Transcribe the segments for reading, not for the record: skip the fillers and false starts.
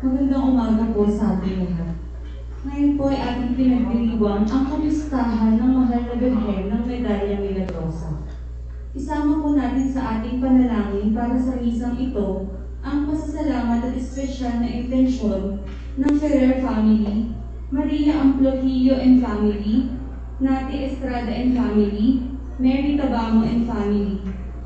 Magandang umaga po sa ating lahat. Ngayon po ay ating pinagdiriwang ang kamustahan ng mahal na Birhen ng Medalla Milagrosa. Isama po natin sa ating panalangin para sa misang ito ang pasasalamat at espesyal na intensyon ng Ferrer family, Maria Amplojillo and family, Nati Estrada and family, Mary Tabamo and family,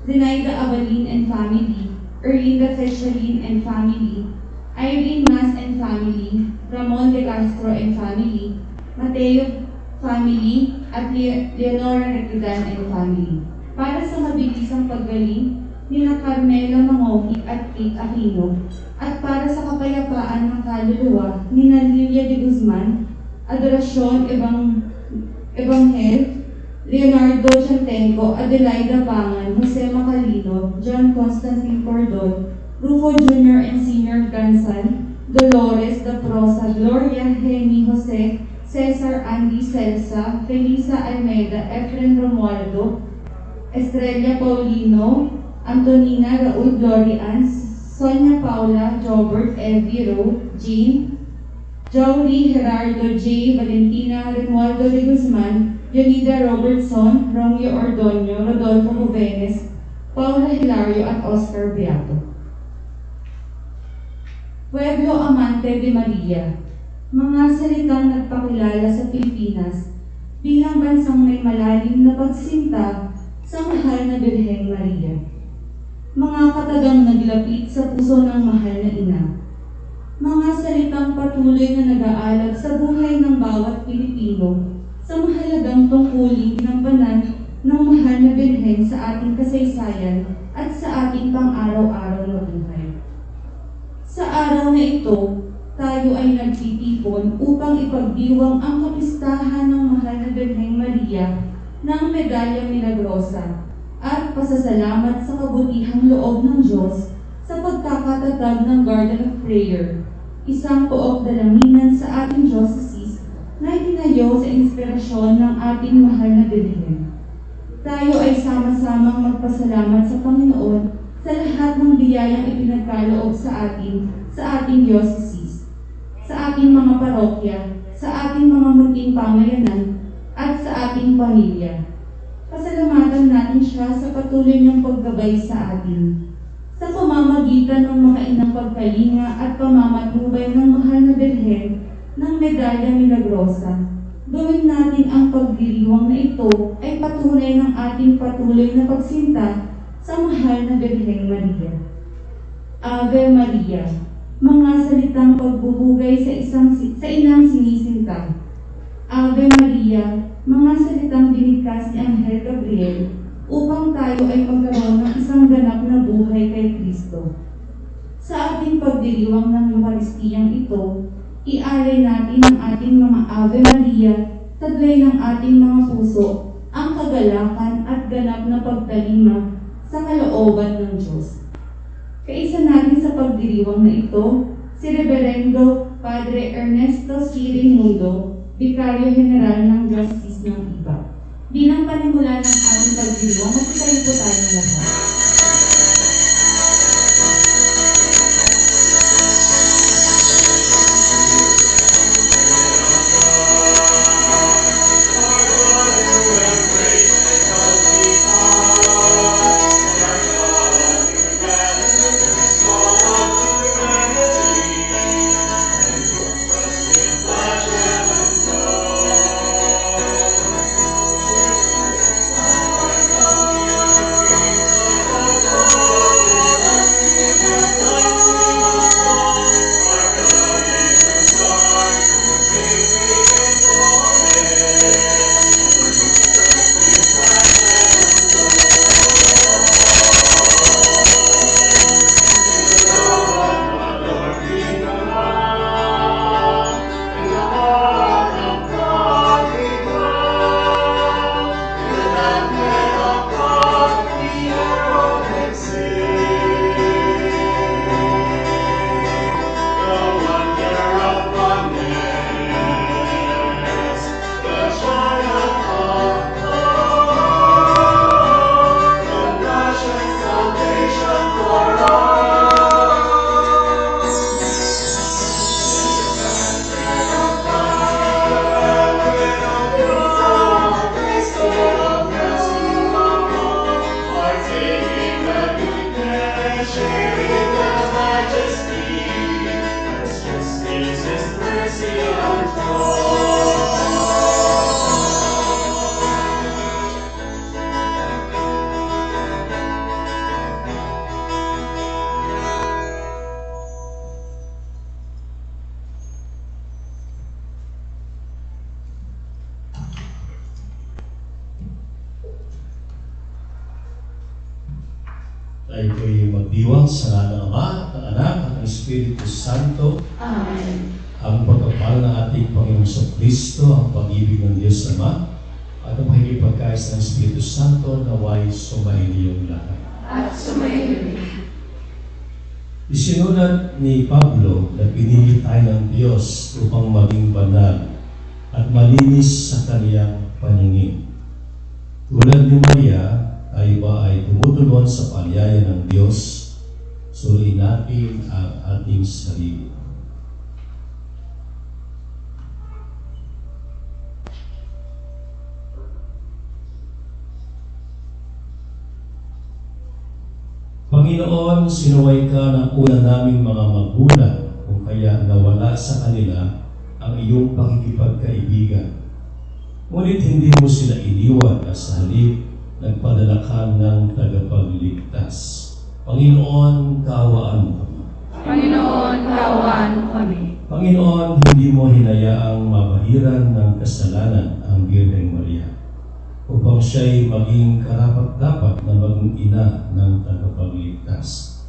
Zenaida Abalin and family, Erlinda Fechalin and family, Irene Mas and family, Ramon De Castro and family, Mateo family, at Leonora Recrudan and family. Para sa mabilisang paggaling ni na Carmela Mangoki at Kate Aquino, at para sa kapayapaan ng kaluluwa ni na Lilia de Guzman, Adoracion Ebanghel, Leonardo Chantenco, Adelaida Pangan, Jose Macalino, John Constantine Cordon, Rufo Jr. and Sr. Gansan, Dolores Da Prosa, Gloria Hemi Jose, Cesar Andy Celsa, Felisa Almeida, Efren Romualdo, Estrella Paulino, Antonina Raul Glorian, Sonia Paula, Jobert Eviro, Jean, Jolie Gerardo J. Valentina Romualdo de Guzman, Yolida Robertson, Romeo Ordonio, Rodolfo Juvenes, Paula Hilario at Oscar Beato. Pueblo Amante de Maria, mga salitang nagpakilala sa Pilipinas bilang bansang may malalim na pagsinta sa mahal na Birheng Maria. Mga katagang naglapit sa puso ng mahal na ina. Mga salitang patuloy na nag-aalab sa buhay ng bawat Pilipino sa mahalagang tungkulin ng banan ng mahal na Birhen sa ating kasaysayan at sa ating pang-araw-araw na buhay. Sa araw na ito, tayo ay nagtitipon upang ipagdiwang ang kapistahan ng mahal na Birheng Maria ng Medalla Milagrosa at pasasalamat sa kabutihang loob ng Diyos sa pagkakatatag ng Garden of Prayer, isang pook dalangin sa ating diocese na itinayo sa inspirasyon ng ating mahal na Birhen. Tayo ay sama-samang magpasalamat sa Panginoon sa lahat ng biyayang ipinagkaloob sa ating diocese, sa ating mga parokya, sa ating mga munting pamayanan, at sa ating pamilya. Pasalamatan natin siya sa patuloy niyang paggabay sa atin. Sa pamamagitan ng mga inang pagkalinga at pamamatnubay ng mahal na Birhen ng Medalla Milagrosa, gawin natin ang pagdiriwang na ito ay patunay ng ating patuloy na pagsinta sa mahal na Birheng Maria. Ave Maria, mga salitang pagbubugay sa inang sinisinta. Ave Maria, mga salitang binigkas ni Anghel Gabriel upang tayo ay magkaroon ng isang ganap na buhay kay Kristo. Sa ating pagdiriwang ng Eukaristiyang ito, ialay natin ang ating mga Ave Maria, taglay ng ating mga puso, ang kagalakan at ganap na pagtalima sa kalooban ng Diyos. Kaisa natin sa pagdiriwang na ito, si Reverendo Padre Ernesto C. Raimundo, Vicario General ng Justice ng IBA. Bilang panimula ng ating pagdiriwang, magsitayo po tayo ng lahat. ay kayo magdiwang sa ngalan ng Ama, ng Anak, at ng Espiritu Santo. Amen. Ang pagkapal ng ating Panginoong Kristo, ang pag-ibig ng Diyos Ama, at ang pakikipagkais ng Espiritu Santo naway sumainiyong lahat. At sumayin. Isinulat ni Pablo na pinili tayo ng Diyos upang maging banal at malinis sa kaniyang paningin. Tulad ni Maria, tayo ba ay tumutugon sa palyaya ng Diyos, suriin natin ang ating sarili. Panginoon, sinuway ka ng una naming mga magulang kung kaya nawala sa kanila ang iyong pakikipagkaibigan. Ngunit hindi mo sila iniwan at sa halip nagpadala ka ng tagapagligtas. Panginoon, kaawaan mo kami. Panginoon, kaawaan mo kami. Panginoon, hindi mo hinayaang mabahiran ng kasalanan ang Birheng Maria upang siya'y maging karapat-dapat na maging ina ng tagapagligtas.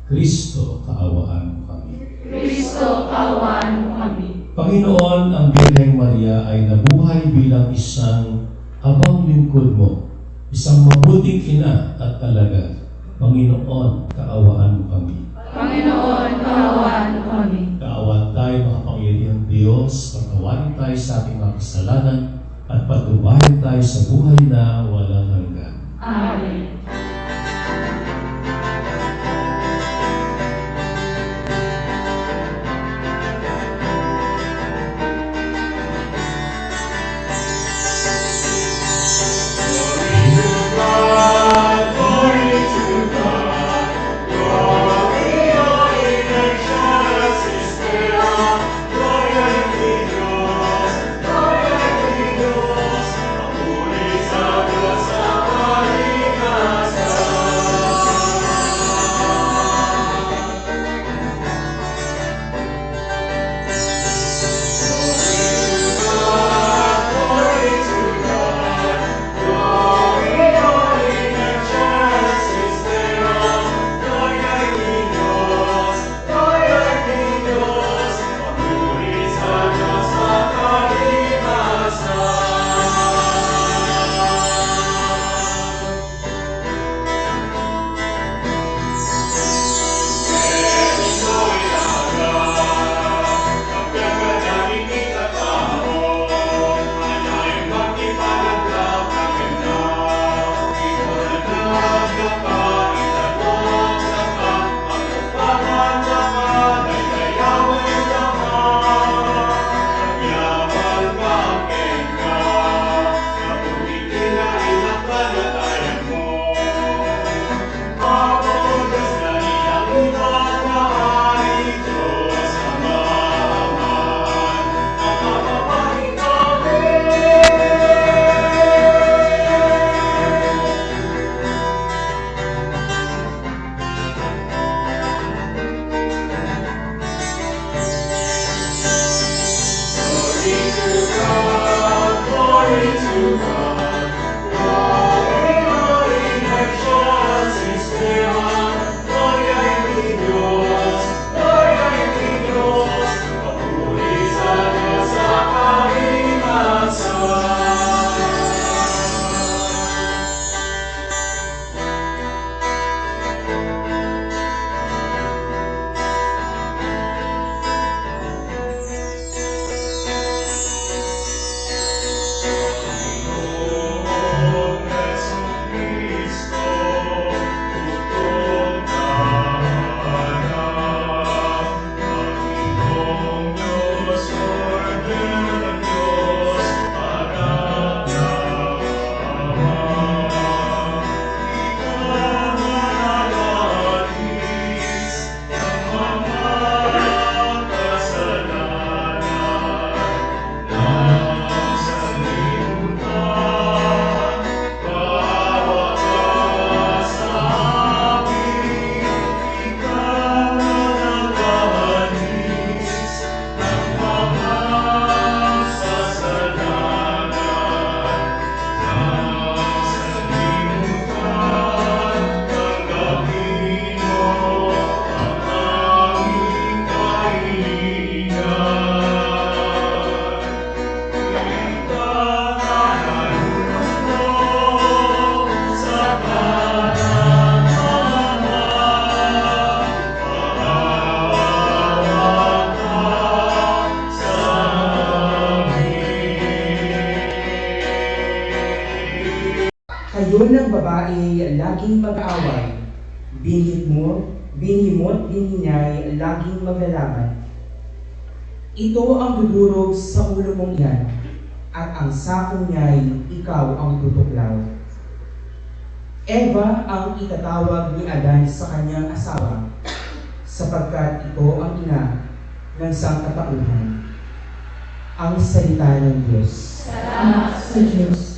Kristo, kaawaan mo kami. Kristo, kaawaan mo kami. Panginoon, ang Birheng Maria ay nabuhay bilang isang habang lingkod mo, isang mabuting ina at talaga. Panginoon, kaawaan mo kami. Panginoon, kaawaan mo kami. Kaawaan tayo, makapangyarihang Diyos, patawarin tayo sa ating mga kasalanan at patubayan tayo sa buhay na walang hanggan. Amen. Kayo ng babae, laging mag-aaway. Binhi mo't binhi niya'y laging maglalaban. Ito ang dudurog sa ulo mong yan, at ang sakong niya'y ikaw ang tutuklaw. Eva ang itatawag ni Adan sa kanyang asawa, sapagkat ito ang ina ng sangkatauhan. Ang salita ng Diyos. Salamat sa Diyos.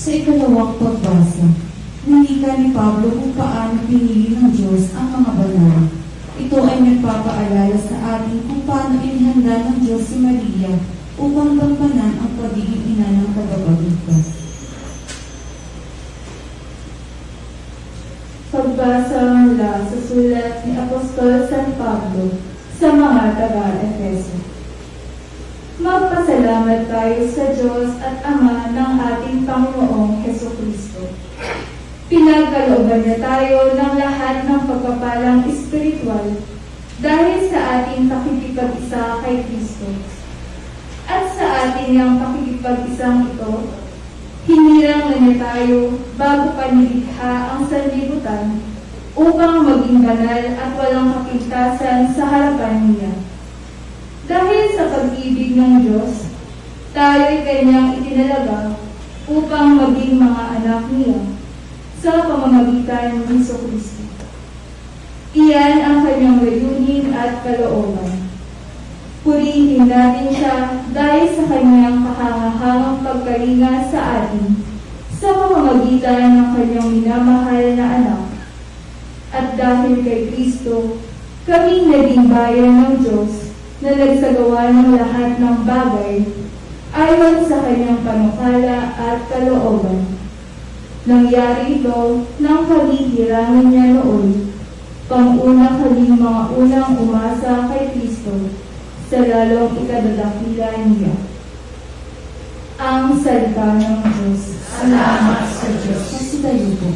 Sa ikalawang pagbasa, nanika ni Pablo kung paano pinili ng Diyos ang mga banal. Ito ay nagpapaalala sa atin kung paano inihanda ng Diyos si Maria upang gampanan ang pagiging ina ng tagapagligtas. Pagbasa mula sa sulat ni Apostol San Pablo sa mga taga-Efeso. Magpasalamat tayo sa Diyos at Ama ng ating Panginoong Hesukristo. Pinagkalooban niya tayo ng lahat ng pagpapalang espiritual dahil sa ating pakikipag-isa kay Kristo. At sa ating niyang pakikipag-isang ito, hinirang na niya tayo bago pa nilikha ang sanlibutan upang maging banal at walang kapintasan sa harapan niya. Dahil sa pag-ibig ng Diyos, tayo'y kanyang itinalaga upang maging mga anak niya sa pamamagitan ng Jesucristo. Iyan ang kanyang layunin at kalooban. Purihin natin siya dahil sa kanyang kahangahangang pagkalinga sa atin sa pamamagitan ng kanyang minamahal na anak. At dahil kay Kristo, kaming naging bayan ng Diyos na nagsagawa ng lahat ng bagay ayon sa kanyang panukala at kalooban. Nangyari ito nang kagigirangan niya noon, pang-una kaming mga unang umasa kay Kristo sa lalong ikadadakila niya. Ang salita ng Diyos. Salamat sa Diyos. Masitayo po.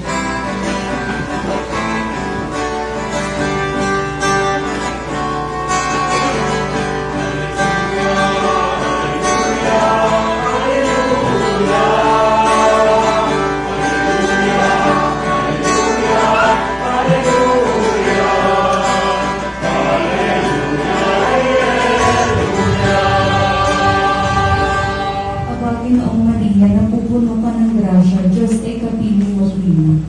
Pinoong Maria, napupuno ka ng grasya, Diyos ay kapiling mo rin.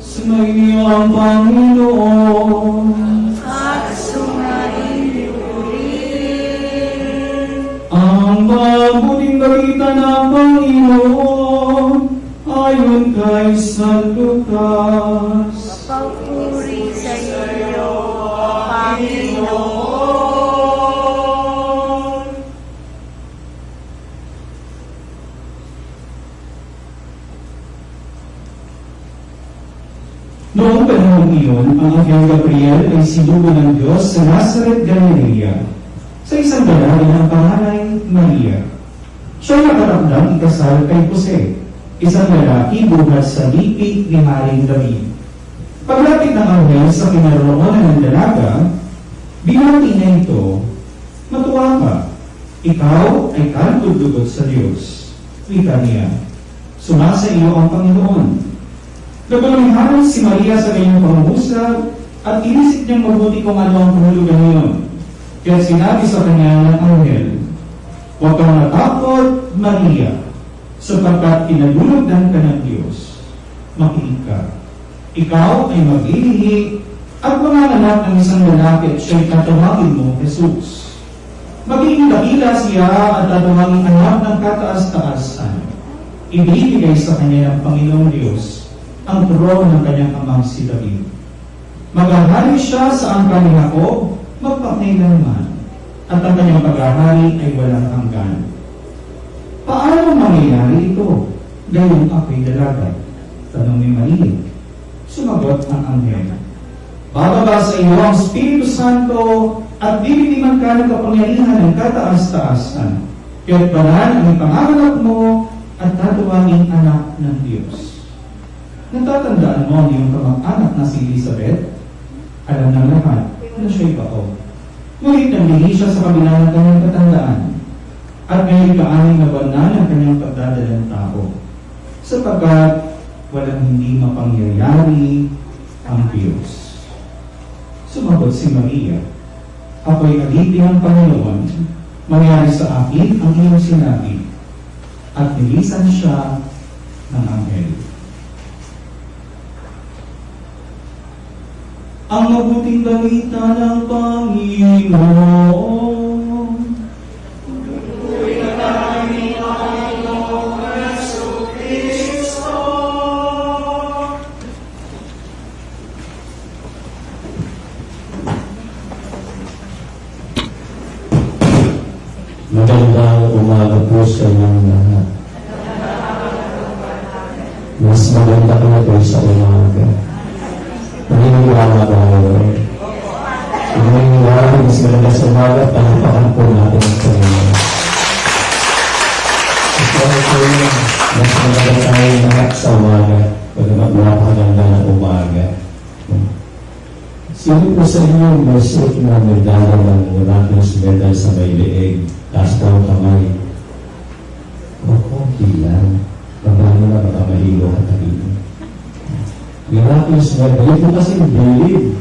Sumainyo ang Panginoon. At sumainyo rin. Ang mabuting balita ng Panginoon ayon kay San Lucas. Papuri sa iyo, Panginoon. Noong panahon iyon, ang Anghel Gabriel ay sinugo ng Diyos sa Nazareth, Galilea, sa isang lalaki ng pangalan Maria. Siya nakaramdam ikasal kay Jose, isang lalaki buhat sa lipi ni Haring David. Paglapit ng anghel sa kinaroonan ng dalaga, binati niya ito, "Matuwa ka, ikaw ay kantugdugot sa Diyos." Wika niya, "Sumasa iyo ang Panginoon." Nagulunghan si Maria sa kanyang pangungusap at inisip niyang mabuti kung ano ang kahulugan niyon. Kaya sinabi sa kanya ng anghel, "Huwag kang matakot, Maria, sapagkat pinalulugdan ka ng Diyos. Makinig ka. Ikaw ay mag-iihi at manganganak ng isang lalaki at siya'y tatawagin mo Jesus. Magiging dakila siya at tatawagin anak ng kataas-taasan. Ibibigay sa kanya ng Panginoong Diyos ang trono ng kanyang amang si David. Maghahari siya sa angkan ni Jacob magpakailanman, at ang kanyang paghahari ay walang hanggan." "Paano mangyayari ito? Gayong ako'y dalaga?" tanong ni Maria. Sumagot ang anghel, "Bababa sa iyo ang Espiritu Santo at bibigyan ka ng kapangyarihan ng kataas-taasan. Kaya't banal ang ipanganganak mo at tatawaging anak ng Diyos." Natatandaan mo ang iyong kamag-anak na si Elizabeth? Alam ng lahat na siya'y bao. Ngunit nanlihi siya sa kabila ng kanyang katandaan, at ngayon ka-aning na buwan na ng kanyang pagdadalang tao, sapagkat walang hindi mapangyayari ang Diyos. Sumagot si Maria, "Ako'y alipin ng Panginoon, mangyari sa akin ang iyong sinabi." At nilisan siya ng anghel. Ang mabuting balita ng Panginoon. Purihin namin ang Panginoong Jesucristo. Magandang umaga po sa inyong lahat. Mas maganda ka na po sa umaga. Naniniwala ba kayo? Naniniwala, mas maganda sa umaga, panapakan po natin ang Panginoon. Ito po yun, mas maganda tayo lahat sa umaga, pag napakaganda ng umaga. Sino po sa inyo may suot na medalya ng miraculous medal sa may leeg, taas daw kamay? O, konti lang. Paano na baka mahilo ka tayo? Miraculous medal, ito kasi bilib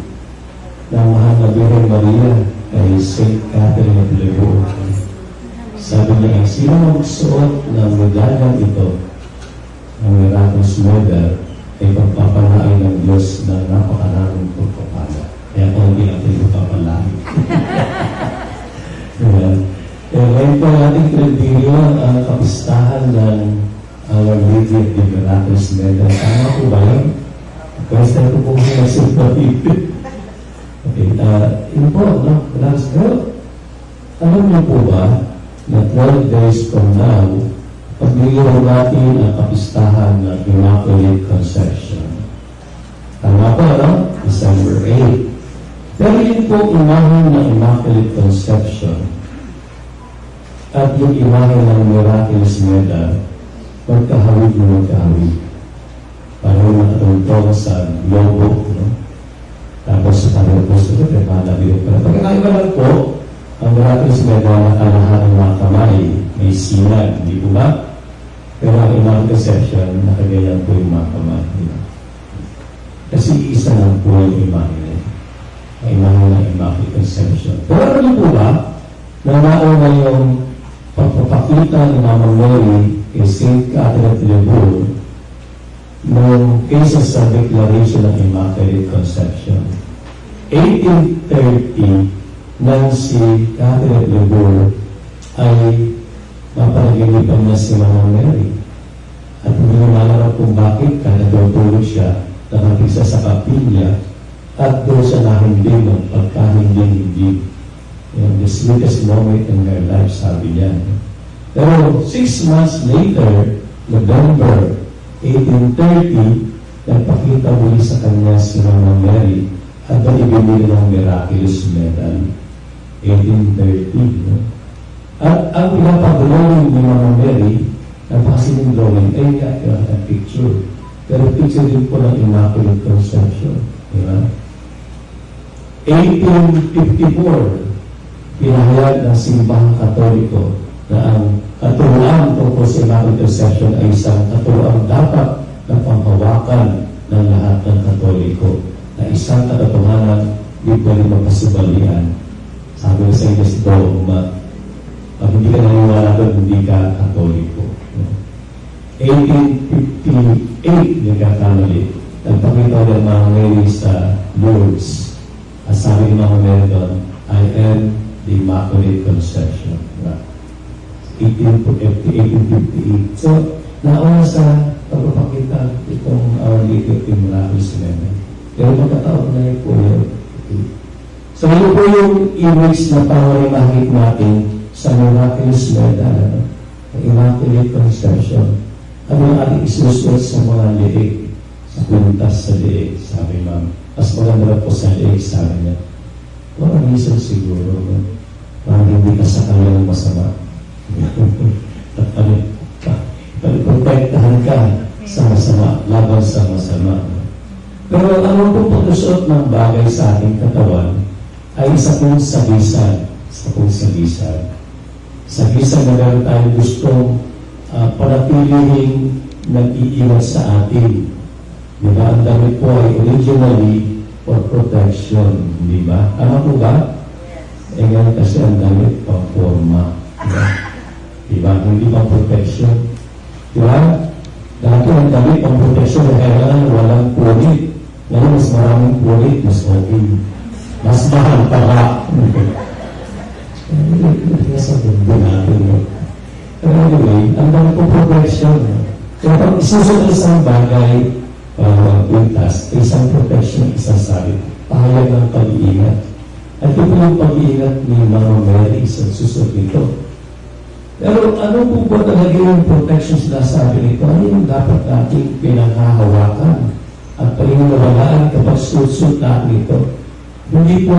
ng mahal na Birhen Maria kay St. Catherine of Lebourg. Sabi niya, sino magsuot ng medalya ito, ng miraculous medal, ay pagpapalain ng Diyos na napakaraming pagpapala. Kaya kung hindi natin pagpapalain. Diba? Kaya ngayon po natin pinagdiriwan ang kapistahan ng Our Lady of the Miraculous Medal. Tama po ba yun? Question ko po siya sa David. Okay, yun po, no? Let's go. Alam niyo po ba na 12 days from now, pagdiriwan natin ang kapistahan ng Immaculate Conception. Tama po, no? December 8. Pero yun po imahe ng Immaculate Conception at yung imahe ng Miraculous Medal, magkahawig na magkahawig. Parang nakatungtong sa logo, no? Tapos sa parang po sa ito, malabiro pa. Pagkakaiba lang po, ang Miraculous Medal na kalahat ng mga kamay, may sinag, di po ba? Pero ang Immaculate Conception, nakagayan po yung mga kamay. Kasi isa lang po yung imahe. Imahe ng Immaculate Conception. Pero ano po ba, na nauna yung pagpapakita ni Mama Mary kay St. Catherine of Lebourg nung kaysa sa Declaration ng Immaculate Conception. 1830, nang si Catherine of Lebourg ay mapanaginipan niya si Mama Mary. At hindi naman kung bakit, kaya natutulog siya, nakapisa sa kapilya, at doon siya nahimbing ng pagkahimbing-himbing. The sweetest moment in her life, sabi niya. Pero 6 months later, November 1830, nagpakita muli sa kanya si Mama Mary at ibibigay ng Miraculous Medal. 1830. No? At ang pinapag-drawing ni Mama Mary, napakasin yung drawing, ay ang picture. Pero picture din po ng Immaculate Conception. Diba? 1854, pinahayag ng simbahang Katoliko na ang katuruan tungkol sa Immaculate Conception ay isang katuruan dapat na panghawakan ng lahat ng Katoliko, na isang katotohanan di pwede magkasibalian. Sabi sa inyo si Dogma, pag hindi ka naniniwala doon, hindi ka Katoliko. 1858, nagkakamali, nagpakita ng mga Mary sa Lourdes. At sabi ng mga Mary doon, I am the Immaculate Conception. 1858. So, nauna sa pagpapakita itong Our Lady of the Miraculous Medal. Pero magkataon na yun po yun. So, yun po yung image na pangalimahit natin sa Miraculous Medal, ang Immaculate Conception. Ano yung ating isusuot sa mga liig, sa puntas sa liig, sabi ma'am. Mas maganda po sa liig, sabi niya. Walang reason siguro, no? Parang hindi ka sa kanyang masama. At paliprotektahan ka sa masama, laban sa masama. Pero ang po pagkasuot ng bagay sa ating katawan ay isa pong sagisan. Isa pong sagisan. Sagisan na meron tayong gustong panatilihin nag-iiwan sa atin. Diba? Ang damit po ay originally for protection. Diba? Ano po ba? Eh ngayon kasi ang damit pang forma. Diba? Diba? Hindi pang protection. Diba? Dati ang damit pang protection na kailangan walang punit. Ngayon mas maraming punit, mas okay. Mas mahal para. Hindi sa bundo natin. Pero anyway, ang dami po protection. Kaya pag isusunod isang bagay, pintas, isang protection, isang sabit, pahayag ng pag-iingat. At ito po yung pag-iingat ni Mama Mary sa susunod nito. Pero ano po ba talaga yung protection sinasabi nito? Ano yung dapat nating pinanghahawakan at paniniwalaan kapag suot natin ito? Hindi po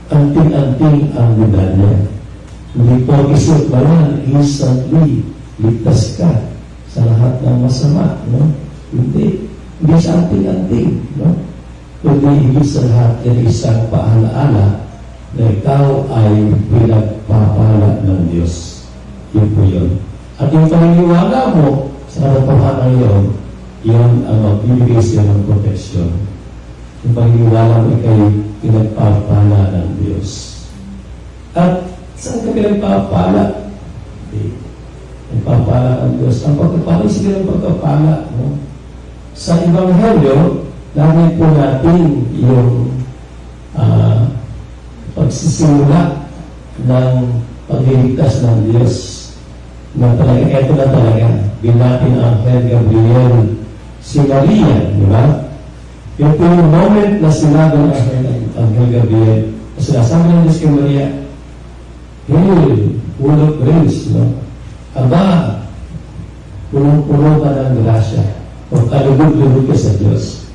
anting-anting ang medalya. Hindi po isuot ba yan, instantly, ligtas ka sa lahat ng masama, no? Hindi. Hindi sa anting-anting, no? Kundi higit sa lahat ay isang paalaala na ikaw ay pinagpapala ng Diyos. Yun po yun. At yung paniniwala mo sa katotohanan yun, yun ang magbibigay siya ng proteksyon. Yung paniniwala mo ikay pinagpapala ng Diyos. At saan ka pinagpapala? Okay. Nagpapala ang Diyos. Ang pagpapala, sige ng pagpapala. No? Sa Ebanghelyo, lagi po natin yung pagsisimula ng pagliligtas ng Diyos. Na talaga, eto na talaga. Binatin ang Anghel Gabriel si Maria, di ba? Yung po yung moment na sinabi ng Anghel Gabriel, sinasabi ng Diyos kay Maria, Hail, full of grace, no? Aba, punong-puno ka ng grasya. O kalugod-lugod ka sa Diyos.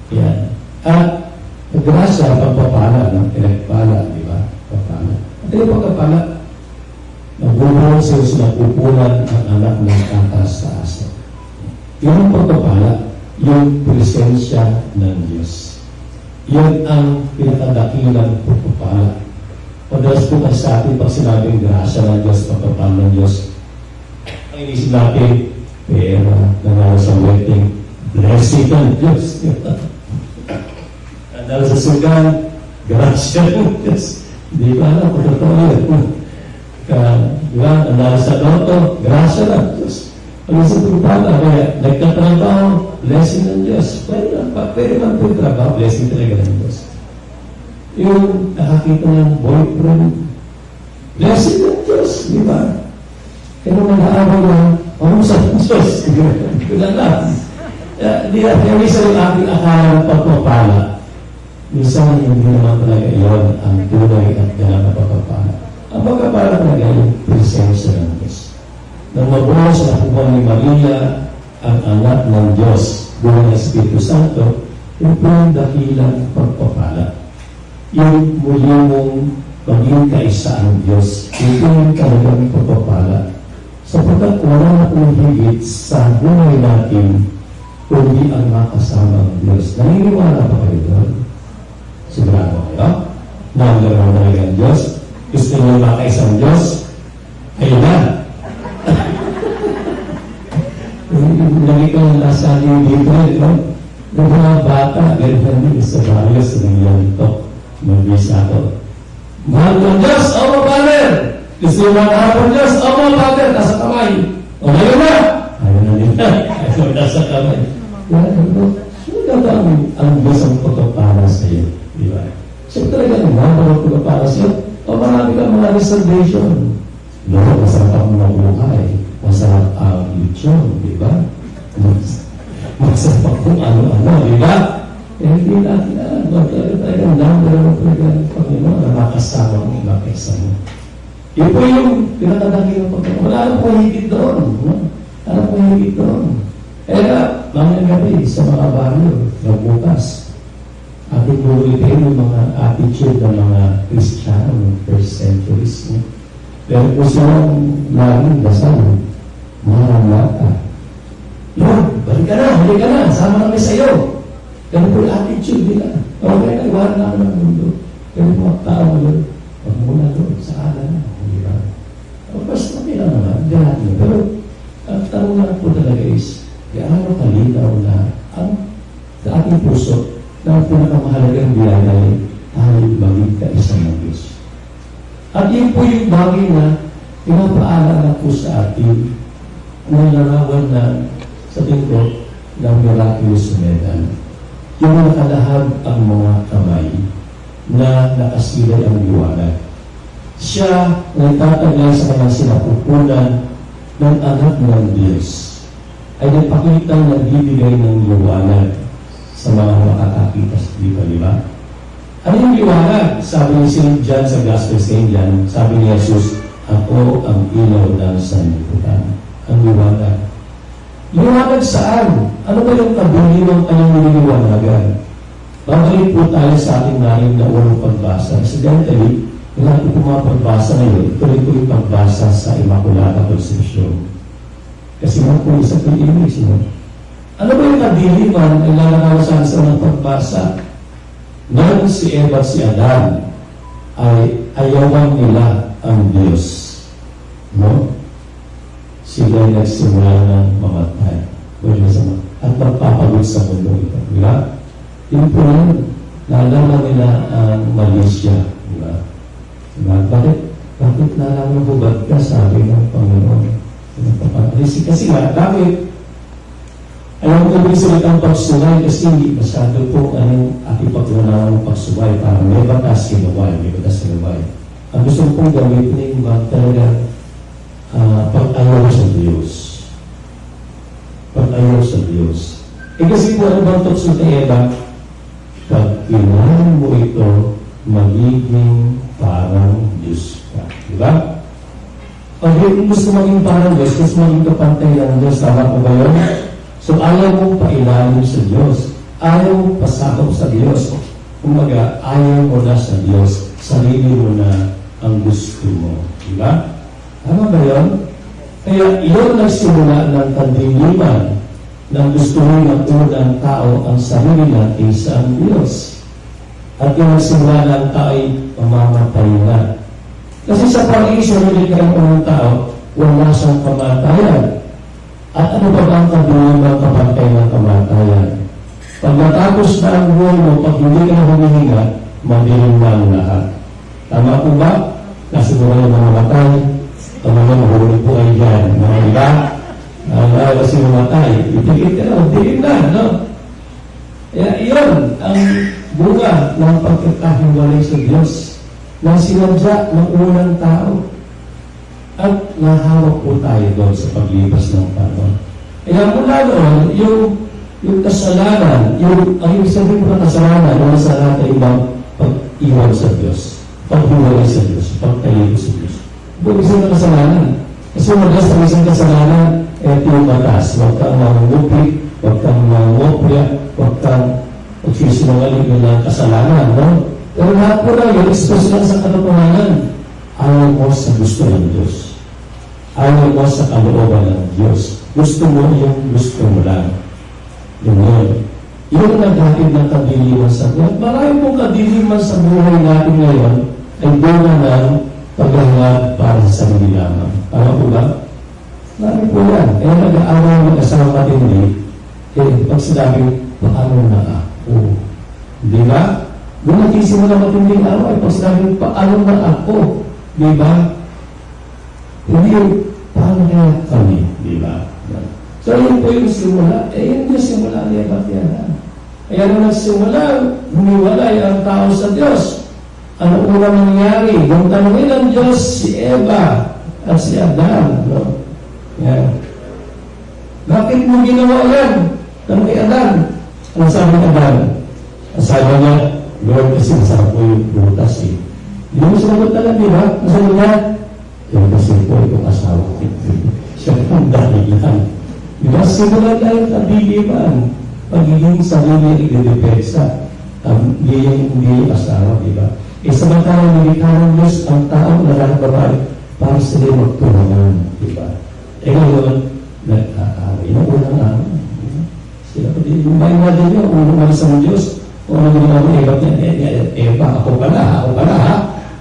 Yan. At grasya, pagpapala, no? Pinagpala, di ba? Pagpapala. At yung pagpapala, nagbubulong sa Diyos na pupunan ang anak ng kataas-taas. Yun ang pagpapala, yung presensya ng Diyos. Yun ang pinakadakilang pagpapala. Madalas po kasi sa atin, pag sinabing grasya ng Diyos, pagpapala ng Diyos, ang inisip natin, pera, nanalo sa wedding, blessing ng Diyos. Nanalo sa sugan, grasya ng Diyos. Hindi ba alam kung totoo yun? Diba? Nanalo sa loto, grasya ng Diyos. Pag sa pagpapala, kaya nagtatrabaho, blessing ng Diyos. Pwede man po yung trabaho, blessing talaga ng Diyos. Yung nakakita ng boyfriend, blessing ng Diyos, di ba? Kaya naman naaral na, sa Diyos. Kulang lang. Kaya minsan yung ating akala ng pagpapala, minsan hindi naman talaga iyon ang tunay at ganang na pagpapala. Ang pagpapala talaga yung presensya ng Diyos. Nang mabuo sa nakuha ni Maria, ang anak ng Diyos, buong Espiritu Santo, yung pong dakilang pagpapala. Yung muli mong maging kaisa ang Diyos, yung talagang pagpapala. Sapagkat wala na pong higit sa buhay natin kundi ang makasama ang Diyos. Naniniwala ba kayo doon? Sigurado kayo? Nangalaman talaga ang Diyos? Gusto niyo makaisang Diyos? Ayun na! Lagi kang nasa dito, no? Ng mga bata, ganyan din sa barrio, sa nangyayantok, mag-visa ko. Mahal ng Diyos, Ama Father! Gusto yung mga harap ng Diyos, Ama Father, nasa kamay. O ngayon na! Ayaw na nila. Ayaw nasa kamay. Kaya ano, sino ka ang Diyos ang pagpapala sa iyo? Di ba? Siya talaga naman ang pagpapala sa iyo. O marami kang mga reservation. No, masarap ang mabuhay. Masarap ang lechon, di ba? Masarap kung ano-ano, di ba? Eh, hindi natin alam. Talagang number ng Panginoon na makasama mo, makisa mo. Yun po yung pinakadaki ng Panginoon. Wala na po higit doon. No? Wala po higit doon. Kaya, mamaya gabi sa mga baryo, magbukas. Ating ulitin yung mga attitude ng mga Kristiyano ng first centuries. No? Pero kung silang laging dasal, maramata. Lord, balik ka na, balik ka na, sama kami sa iyo. Ganun po yung attitude nila. Okay na, iwanan naman ng mundo. Ganun po ang tao yun. Pag muna doon, sa ala na, hindi ba? Basta lang naman, dahil. Pero, ang tanong na po talaga is, gaano kalinaw na ang sa ating puso na ang pinakamahalagang biyaya ay tayo maging kaisa ng Diyos. At yun po yung bagay na pinapaalala po sa atin na larawan na sa tingko ng miraculous medal. Yung nakalahag ang mga kamay na nakasilay ang liwanag. Siya nagtataglay sa kanyang sinapupunan ng anak ng Diyos ay nagpakitang nagbibigay ng liwanag sa mga makakakita dito, di ba? Ano yung liwanag? Sabi ni St. John sa Gospel St. John, sabi ni Jesus, Ako ang ilaw ng sanlibutan. Ang liwanag. Liwanag saan? Ano ba yung kabiling kanyang nililiwanagan? Babalik po tayo sa ating naring na unang pagbasa. Incidentally, yung ating mga pagbasa ngayon, ito rin po yung pagbasa sa Immaculata Concepcion. Kasi nga po isa po yung image, no? Ano ba yung kadiliman ay lalakawasan sa unang pagbasa? Nang si Eva at si Adan ay ayawan nila ang Diyos. No? Sila ay nagsimula ng mamatay. At magpapagod sa mundo ito. Diba? Yun po yun. Nalaman nila ang Malaysia. Diba? Diba? Bakit nalaman mo ba ka? Sabi ng Panginoon. Kasi nga, bakit? Alam ko yung salitang pagsuway kasi hindi masyado po ating paglunawan ng pagsuway para may batas kinuway, may batas kinuway. Ang gusto kong gamitin yung talaga pag-ayaw sa Diyos. Pag-ayaw sa Diyos. Kasi po ano bang tukso kay Eva? Pag kinahan mo ito, magiging parang Diyos ka. Diba? Pag gusto maging parang Diyos, gusto maging kapantay ng Diyos, tama ko ba yun? So, ayaw mong pailalim sa Diyos. Ayaw mong pasakop sa Diyos. Kumbaga, ayaw mo na sa Diyos. Sarili mo na ang gusto mo. Diba? Tama ba yun? Kaya, iyon nagsimula ng kadiliman ng gusto mo ng unang tao ang sarili natin sa ang Diyos. At yung nagsimula ng tao ay mamamatay na. Kasi sa pag-iisarili ka ng unang tao, wala siyang kamatayan. At ano pa ba ang kadiliman kapantay ng kamatayan? Pag matapos na ang buhay mo, pag hindi ka na humihinga, madilim na ang lahat. Tama po ba? Kasi mo kayo mamatay, tama mo mahulog po kayo dyan. Mga iba, kasi mamatay, itigit ka na, dilim na, no? Kaya iyon, ang bunga ng pagkakahiwalay sa Diyos, na sinadya ng unang tao. At nahawak po tayo doon sa paglipas ng panahon. Kaya mula doon, yung kasalanan, yung sabihin mo na kasalanan, yung sa lahat ay ibang pag-iwan sa Diyos, paghiwalay sa Diyos, pagtayo sa Diyos. Buong isang kasalanan. Kasi magas ng isang kasalanan, ito yung batas. Huwag kang mangungupi, huwag kang mangungopya, huwag kang magsisinungaling ng kasalanan, no? Pero lahat po na yun, expose lang sa katotohanan. Ayaw mo sa gusto ng Diyos. Ayaw mo sa kalooban ng Diyos. Gusto mo yung gusto mo lang. Yun. Yung naghatid ng kadiliman sa buhay. Marami pong kadiliman sa buhay natin ngayon ay bunga ng paghangad para sa sarili lamang. Tama po ba? Marami po yan. Kaya nag-aaral ng asawa matindi, pag sinabing, paano na ako? Di ba? Doon nagsisimula matinding araw, pag sinabing, paano na ako? Di ba? Hindi yung, paano kaya kami? Di ba? So, yun po yung simula. Yun yung simula ni Eva at Adan. Kaya nung nagsimula, humiwalay ang tao sa Diyos. Ano unang nangyari? Nung tanongin ng Diyos si Eva at si Adan. No? Yan. Bakit mo ginawa yan? Tanong kay Adan. Ano sabi ni Adan? Sabi niya, Lord, kasi masarap po yung butas eh. Hindi mo sinagot talaga, di ba? Masabi niya, kasi po itong asawa ko. Siya ang dahilan. Di ba? Simulan na yung kadiliman. Pagiging sarili ang ididepensa. Hindi yung asawa, di ba? Samantalang nilikha ng Diyos ang tao na lahat babae para sila magtulungan, di ba? Ngayon, nag-aaway na unang araw. Sila pa din. Yung bayan natin yun, unang malis ng Diyos. Kung ano ginawa mo, Eva, ako pala, ha?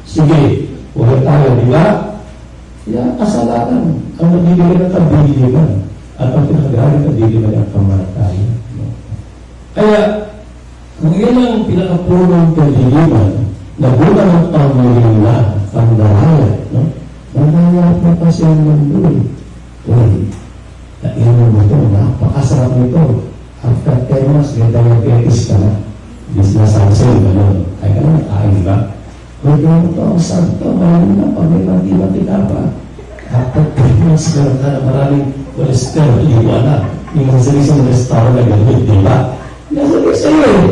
Sige, huwag tayo, di ba? Kaya kasalanan ang nabibigay ng kadiliman at ang pinagaling kadiliman ang kamatayan. No? Kaya, kung yan ang pinakapulong kadiliman, nabulan ng pamilya, pangdahaya, no? Nangayap na pa siya ng doon. Uy, nainom mo ito, napakasarap nito. After 10 months, may diabetes ka na. Hindi sinasabi sa'yo, gano'n. Ay ka na, nakain, di ba? Huwag mo ito, ang santo, maraming na, pag may manti-manti ka pa. After 10 months, meron ka na maraming cholesterol, iwan na. Yung masasali sa restaurant na gano'n, di ba? Nasabi sa'yo eh.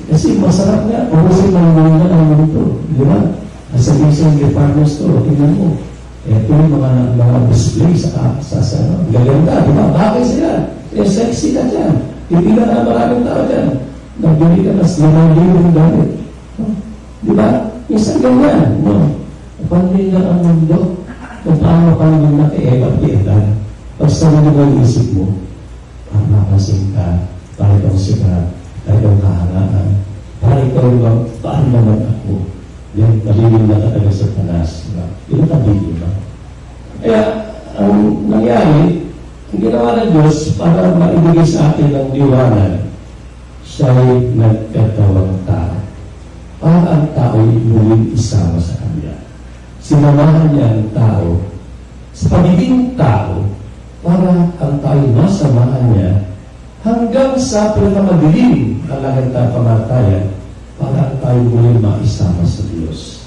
Kasi masarap nga, ubusin ng mga na ang mundo, di ba? Nasabi sa department store, tingnan mo. Ito yung mga display sa gaganda, di ba? Bakit sila? Sexy ka dyan. Hindi ka na maraming tao dyan. Nagbili ka na 5,000 gamit. Di ba? Isang ganyan. Panlin lang ang mundo kung paano ka naman nakiegap-egap. Pag sa mga isip mo, makasing ka, para itong sikat, para itong kahangaan, para ikaw paano naman ako. Yan, nabibig na talaga sa tanas. Diba? Yun ang nabibig na. Kaya, ang nangyari, ang ginawa ng Diyos para maibigay sa atin ng liwanag, siya'y nagkatawang tao. Para ang tao'y muling isama sa Kanya. Sinamahan niya ang tao sa pagiging tao para ang tao'y masamahan niya hanggang sa pinakamadilim na langit na kamatayan para ang tao'y muling maisama sa Diyos.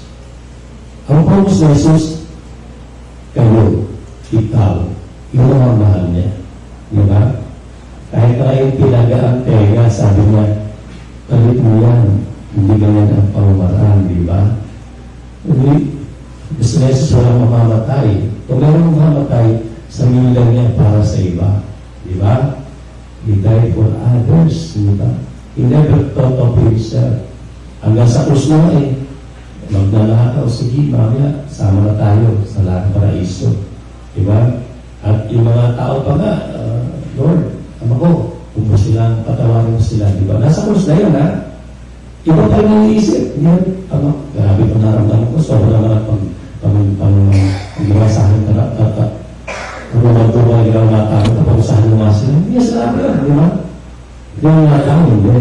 Ang promise ni Jesus, kayo, ikaw, yung mga mahal niya. Di ba? Kahit na kayo pinaga ang tenga, sabi niya, palit mo yan. Hindi ganyan ang pamaraan, di ba? Hindi. Gusto na Jesus walang mamamatay. Kung meron mamamatay, sarili lang niya para sa iba. Di ba? He died for others. Di ba? He never thought of himself. Hanggang sa krus na magnanakaw, sige, mamaya, sama na tayo sa lahat paraiso. Di ba? At yung mga tao pa nga, Lord, ama ko, kung mo silang patawarin mo sila, di ba? Nasa krus na yun, ha? Iba pa rin iisip. Yan, ama, grabe pa naramdaman ko, sobrang naman pag-ginawa sa akin, kung magtuwa ginawa na tao, kapag-usahan mo nga sila, hindi sila yun, di ba? Hindi mo nga tao, hindi.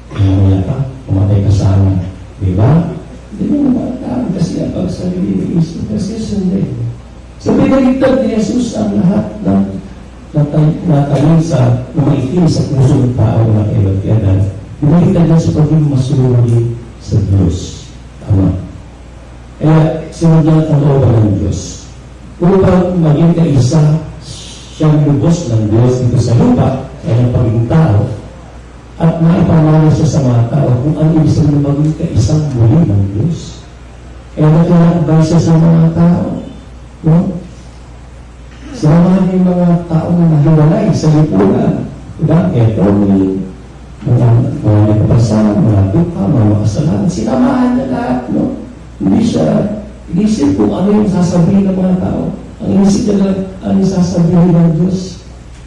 Kaya pa, pumatay ka sa amin, di ba? Hindi mo nga tao, kasi pag sarili ni Iso, kasi hindi. So, pinaligtad ni Jesus ang lahat ng natayin sa maitim sa puso ng tao na kailangan. Pinaligtad niya sa pagiging masuruli sa Diyos. Tama. Kaya, sinundan ang looban ng Diyos. Upang maging kaisa, siyang lubos ng Diyos dito sa lupa, kaya ng pagiging tao, at maipamana siya sa mga tao kung ano ibig sabihin maging kaisang muli ng Diyos. Kaya nakinakabay siya sa mga tao. No? Sinamahan yung mga tao na nahiwalay sa lipunan. Diba? Ito, mga nagpapasan, mga duka, mga kasalanan. Sinamahan niya lahat. No? Hindi siya inisip kung ano yung sasabihin ng mga tao. Ang inisip niya lang, ano yung sasabihin ng Diyos.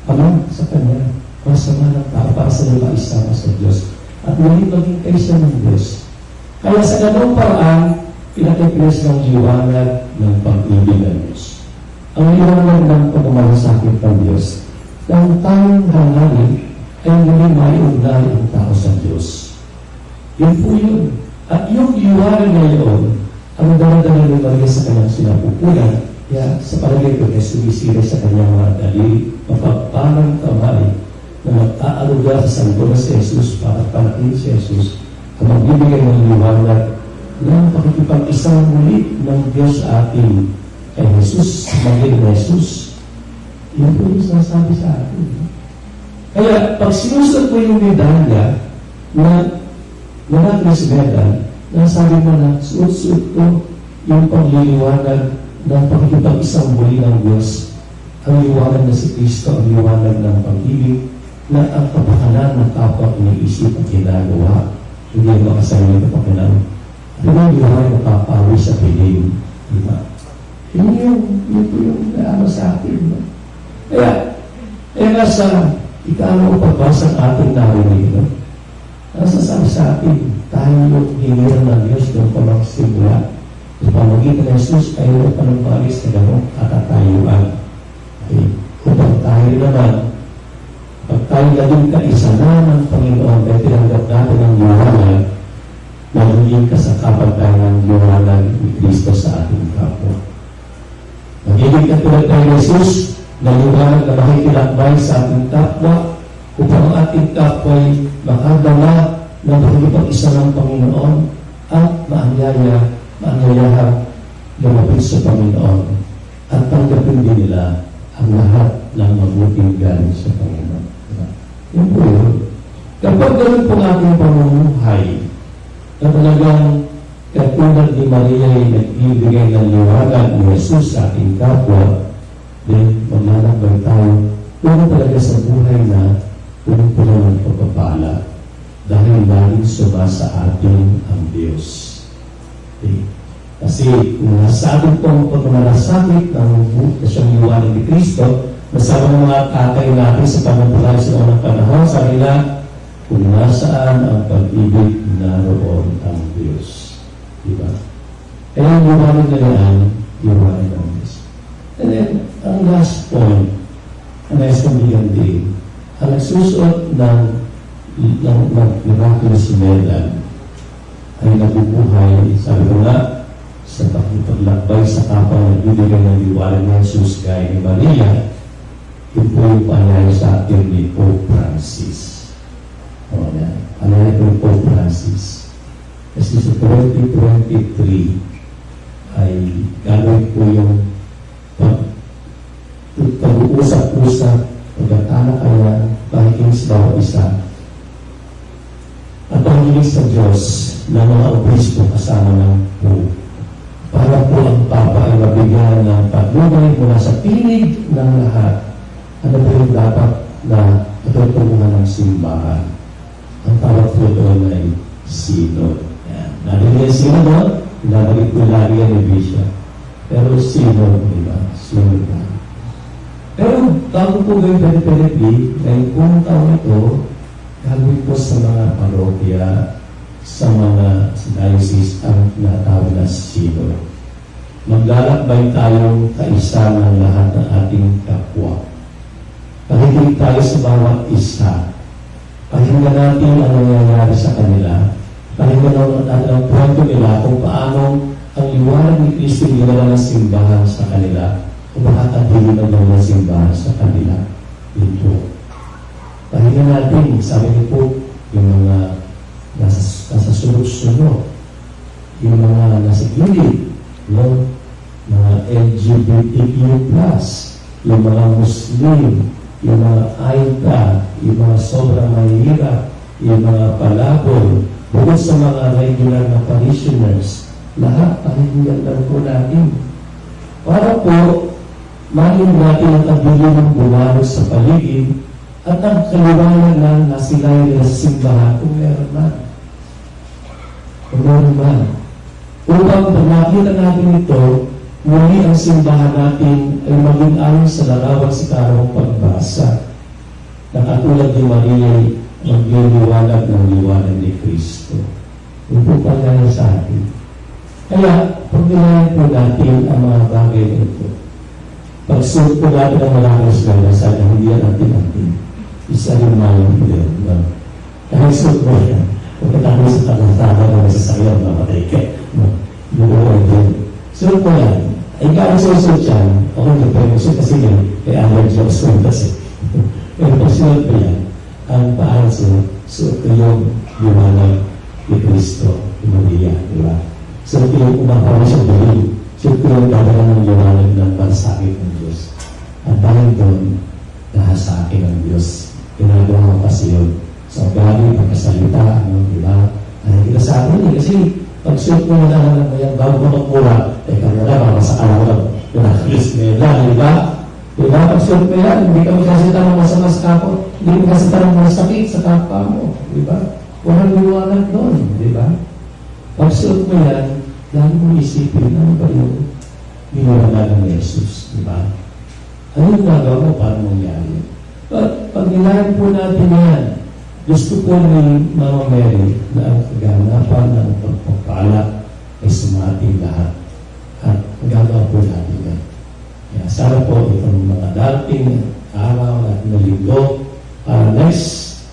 Ama sa Kanya. Masama ng tao para sa nila isama sa Diyos. At muli maging kaisa ng Diyos. Kaya sa ganong paraan, pinakipres ng liwanag ng pag-ibig ng Diyos. Ang liwanag ng pagmamalasakit ng Diyos na ang tayong hangarin ay muli maiugnay ang tao sa Diyos. Yun po yun. At yung liwanag na yun, ang daladala ng Maria sa kanyang sinapupunan, kaya sa palagay ko ay sumisira sa kanyang mga dalili, mapagparang kamay na mag-aaruga sa santo na si Jesus para parating si Jesus ang magbibigay ng liwanag ng pakikipag-isang muli ng Diyos sa atin kay Jesus, maging Jesus. Yan po yung sinasabi sa atin. Kaya, pag sinusot mo yung medalya na si medal, nasabi mo na suot-suot ko yung pagliliwanag ng pakikipag-isang muli ng Diyos, ang liwanag na si Kristo, ang liwanag ng pag-ibig, na ang kapakanan ng kapwa iniisip at ginagawa, hindi ang makasama ng kapakanan. Ano yung liwanag na kapawi sa piling? Diba? Yun yung naano sa atin. No? Kaya nga sa ikalaw pagbasa ng ating narinig, no? Nasasabi sa atin, tayo yung hiniran ng Diyos ng pamagsimula. Sa pamagitan ng Jesus, ay wala pa ng palis na gano'ng katatayuan. Okay. Upang tayo naman, pag tayo naging kaisa na ng Panginoon, dahil tinanggap natin ang liwanag, magiging kasakapan tayo ng liwanag ni Kristo sa ating kapwa. Magiging katulad tayo ng Jesus, na liwanag na makikinakbay sa ating kapwa, upang ang ating kapwa ay makadala ng pakikipag-isa ng Panginoon at maanyayahang lumapit sa Panginoon at tanggapin din nila ang lahat ng mabuting galing sa Panginoon. Yun po yun. Kapag gano'n po ating pamumuhay na talagang katulad ni Maria ay nagbibigay ng liwanag ni Jesus sa ating kapwa, then maglalakbay tayo puno talaga sa buhay na puno ng pagpapala dahil laging sumasa atin ang Diyos. Okay? Kasi nasa ating pong pagmamalasakit ng siyang liwanag ni Kristo, nasama ng mga tatay natin sa pamamalaan sa unang panahon, sa kanila, kung nasaan ang pag-ibig, naroon ang Diyos. Diba? Kaya yung liwanag na yan, liwanag ng Diyos. And then, ang last point, ang nais kong bigyan din, ang nagsusuot ng miraculous medal ay nabubuhay, sabi ko nga, sa paglakbay sa kapwa na bibigay ng liwanag ng Jesus kay Maria, ito po yung pangyayari sa atin ni Pope Francis. O yan, pangyayari po ni Pope Francis. Kasi sa 2023 ay gagawin po yung pag-uusap-usap, pagkatalakayan, pakikinig sa bawat isa. At panghiling sa Diyos na mga obispo kasama ng Pope. Para po ang Papa ay mabigyan ng paglugay mula sa tinig ng lahat. Ano po yung dapat na patutunguhan ng simbahan? Ang tawag po doon ay Synod. Narinig yung Synod, nabalik po lagi yan ni Bishop. Pero Synod, diba? Synod na. Pero bago po gawin pwede-pwede, ngayong buong taon ito, gagawin po sa mga parokya, sa mga diocese ang natawag na Synod. Maglalakbay tayong kaisa ng lahat ng ating kapwa. Pakikinig tayo sa bawat isa. Pakinggan natin ang nangyayari sa kanila. Pakinggan natin ang kwento nila kung paano ang liwanag ni Kristo ginawa ng simbahan sa kanila. Kung bakit ang hilinan ng simbahan sa kanila. Ito. Pakinggan natin, sabi niyo po, yung mga nasa sunod-sunod, yung mga nasa gilid, yung mga LGBTQ+, yung mga Muslim, yung mga AITA, yung mga sobrang mahirap, yung mga palabol, bukod sa mga regular na parishioners, lahat pakinggan lang po natin. Para po, mahin natin ang kabilin ng bumalos sa paligid at ang kaliwanag lang na sila yung sa simbahan kung meron man. Kung meron man. Upang pag nakita natin ito, muli ang simbahan natin ay maging ayon sa larawan sa karawang pagbasa na katulad ni Maria ay magliliwanag ng liwanag ni Kristo. Ito po pala sa atin. Kaya, pag-ilayan po natin ang mga bagay na ito. Pag-suot po natin ang malakas na sana hindi yan atin-atin. Isa rin malang din. Kahit suot mo yan, pagkatapos sa kalantana na masasayaw na matay ka. Bukuhan din. Suot mo yan. Ay kaya suot yan, ako hindi pa yung suot kasi yan, kaya allergy ako suot kasi. Pero pag suot mo yan, ang paan suot ko yung liwanag ni Kristo, ni Maria, di ba? Suot ko yung umapawa siya bilhin. Suot ko yung dadala ng liwanag ng malasakit ng Diyos. At dahil doon, nasa akin ang Diyos. Ginagawa ko kasi yun. Sa ugali, pagkasalita, di ba? Nakikita sa akin kasi pag suot mo na lang yan, bago mo magmura, teka mo na, makasakala ko lang, pinakalis mo yan, di ba? Di ba? Pag suot mo yan, hindi ka magkasita ng masama sa kapwa, hindi ka magkasita ng masakit sa kapwa mo, di ba? Walang liwanag doon, di ba? Pag suot mo yan, lalo mo isipin, ano ba yung liwanag ng Jesus, di ba? Ano yung nagawa mo para mangyari? Pag nilayan po natin yan, gusto po ni Mama Mary na ang kaganapan ng pagpapala ay sumating lahat at gagawa po natin yan. Kaya sana po itong mga dating araw at nalinggo para next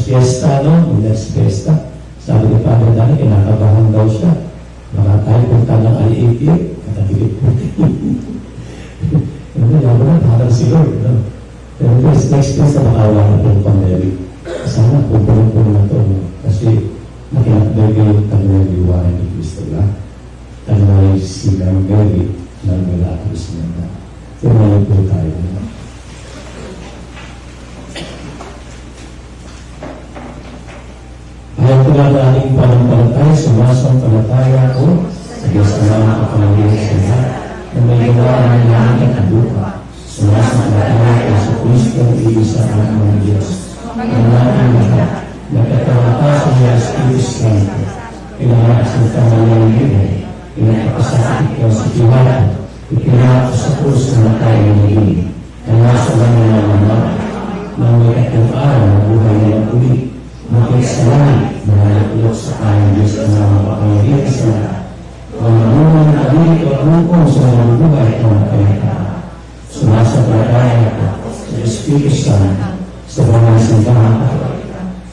fiesta, no? Next fiesta, sabi ni Padre Dani, kinakabahan daw siya. Baka tayo punta ng I-88, katagilid po. Ano, yaman na, parang si Lord, no? Pero next fiesta, makawa na po pandemic. Sana pupunong-puno na ito, no? Kasi nakinakbagay kanyang liwanag ni Kristo na kanyang si Mary ng miraculous na. Tumayon po tayo. Ayaw ko na nating panampalataya sa Sumasampalataya ko sa Diyos na makapangyarihan sa lahat na may gawa ng langit at lupa. Sumasampalataya ko sa Kristo ang iisa anak ng Diyos. Ang natin lahat, nagkatawatasan niya sa Espiritu Santo, pinangaas ng tamanang libre, pinagpapasakit ko sa Pilato, ipinako sa krus na matay ng naging, na nasa lang ng mga nang may katong araw na buhay nilang uli, makit sa langit, na nalaklok sa kanyang Diyos na makapangyarihan sa lahat. Ang namunang nabili o rungkong sa mga buhay at mga kayata. Sumasampalataya ko sa Espiritu Santo, sa mga simbahan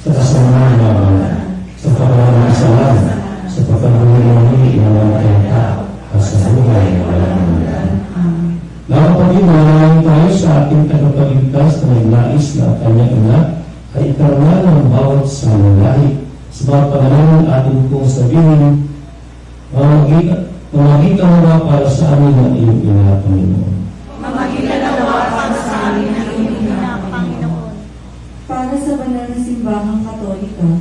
sa kasamaan ng mga, sa pagkawalan ng salamat, sa pagkabuhay ng muli ng mga kayata, at sa buhay ng walang hanggan. Nakapagin, manalangin tayo sa ating tagapagligtas na nagnais na ang kanyang anak ay ikarnal ng bawat sa mga lahi. Sa mga pangalan ating kong sabihin, mamagita mo ba para sa amin ang iyong ina, Panginoon? Para sa banal na simbahang Katolika,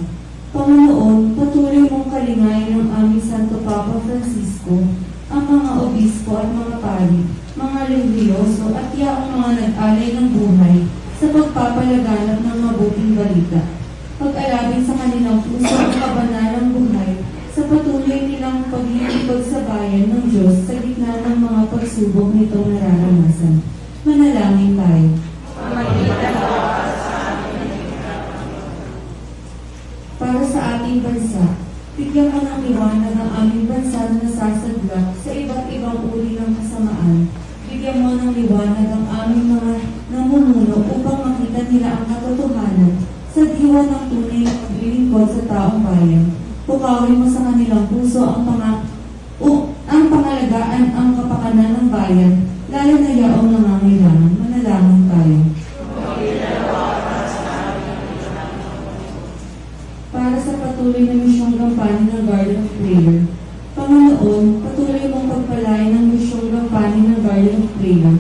Panginoon, patuloy mong kalingayin ng aming Santo Papa Francisco, ang mga obispo at mga pari, mga religyoso at yaong mga nag-alay ng buhay sa pagpapalaganap ng mabuting balita. Pag-alabin sa kanilang puso ang kabanalang buhay sa patuloy nilang pagkikipagsabayan ng Diyos sa gitna ng mga pagsubok nitong nararanasan. Manalangin tayo. Para sa ating bansa, bigyan mo ng liwanag ang aming bansa na nasasadlak sa iba't ibang uri ng kasamaan. Bigyan mo ng liwanag ang aming mga namumuno upang makita nila ang katotohanan sa diwa ng tunay na paglilingkod sa taong bayan. Pukawin mo sa kanilang puso ang pangalagaan ang kapakanan ng bayan, lalo na yaong nangangailangan. Manalangin tayo. Para sa patuloy na misyong gampanin ng Garden of Prayer, Panginoon, patuloy mong pagpalain ang misyong gampanin ng Garden of Prayer.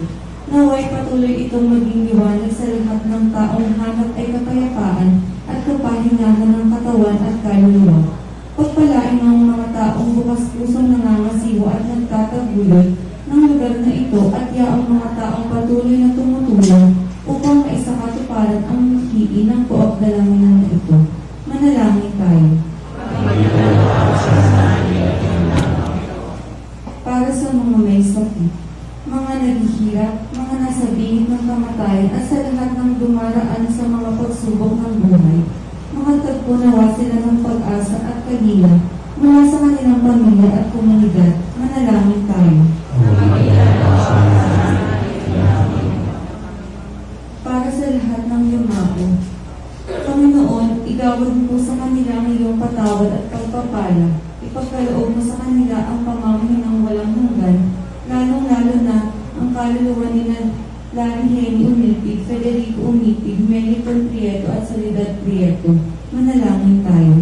Naway patuloy itong maging liwanag sa lahat ng taong hanap ay kapayapaan at kapahingahan ng katawan at kaluluwa. Pagpalain ang mga taong bukas pusong nangangasiwa at nagtatagulod ng lugar na ito at yaong mga taong patuloy na tumutulong upang maisakatuparan ang hiin ng pook dalangin na ito. Manalangin tayo. Para sa mga may sakit, mga naghihirap, mga nasa bingit ng kamatayan at sa lahat ng dumaraan sa mga pagsubok ng buhay, mga tagpunawa sila ng pag-asa at kagila mula sa kanilang pamilya at komunidad. Manalangin tayo. Para sa lahat ng yumao, Panginoon, igawad mo sa kanila ang iyong patawad at pagpapala. Ipagkaloob mo sa kanila ang pamamahay ng walang hanggan, lalong-lalo na ang kaluluwa ni Larry Henry Umipig, Federico Umipig, Meliton Prieto at Soledad Prieto. Manalangin tayo.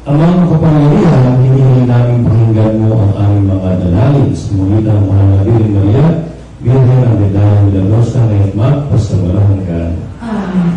Amang makapangyarihan, hinihingi namin pakinggan mo ang aming mga dalangin sa pagitan ng Mahal na Birhen Maria, Birhen ang Medalla Milagrosa, ngayon magpasawalang hanggan. Amen.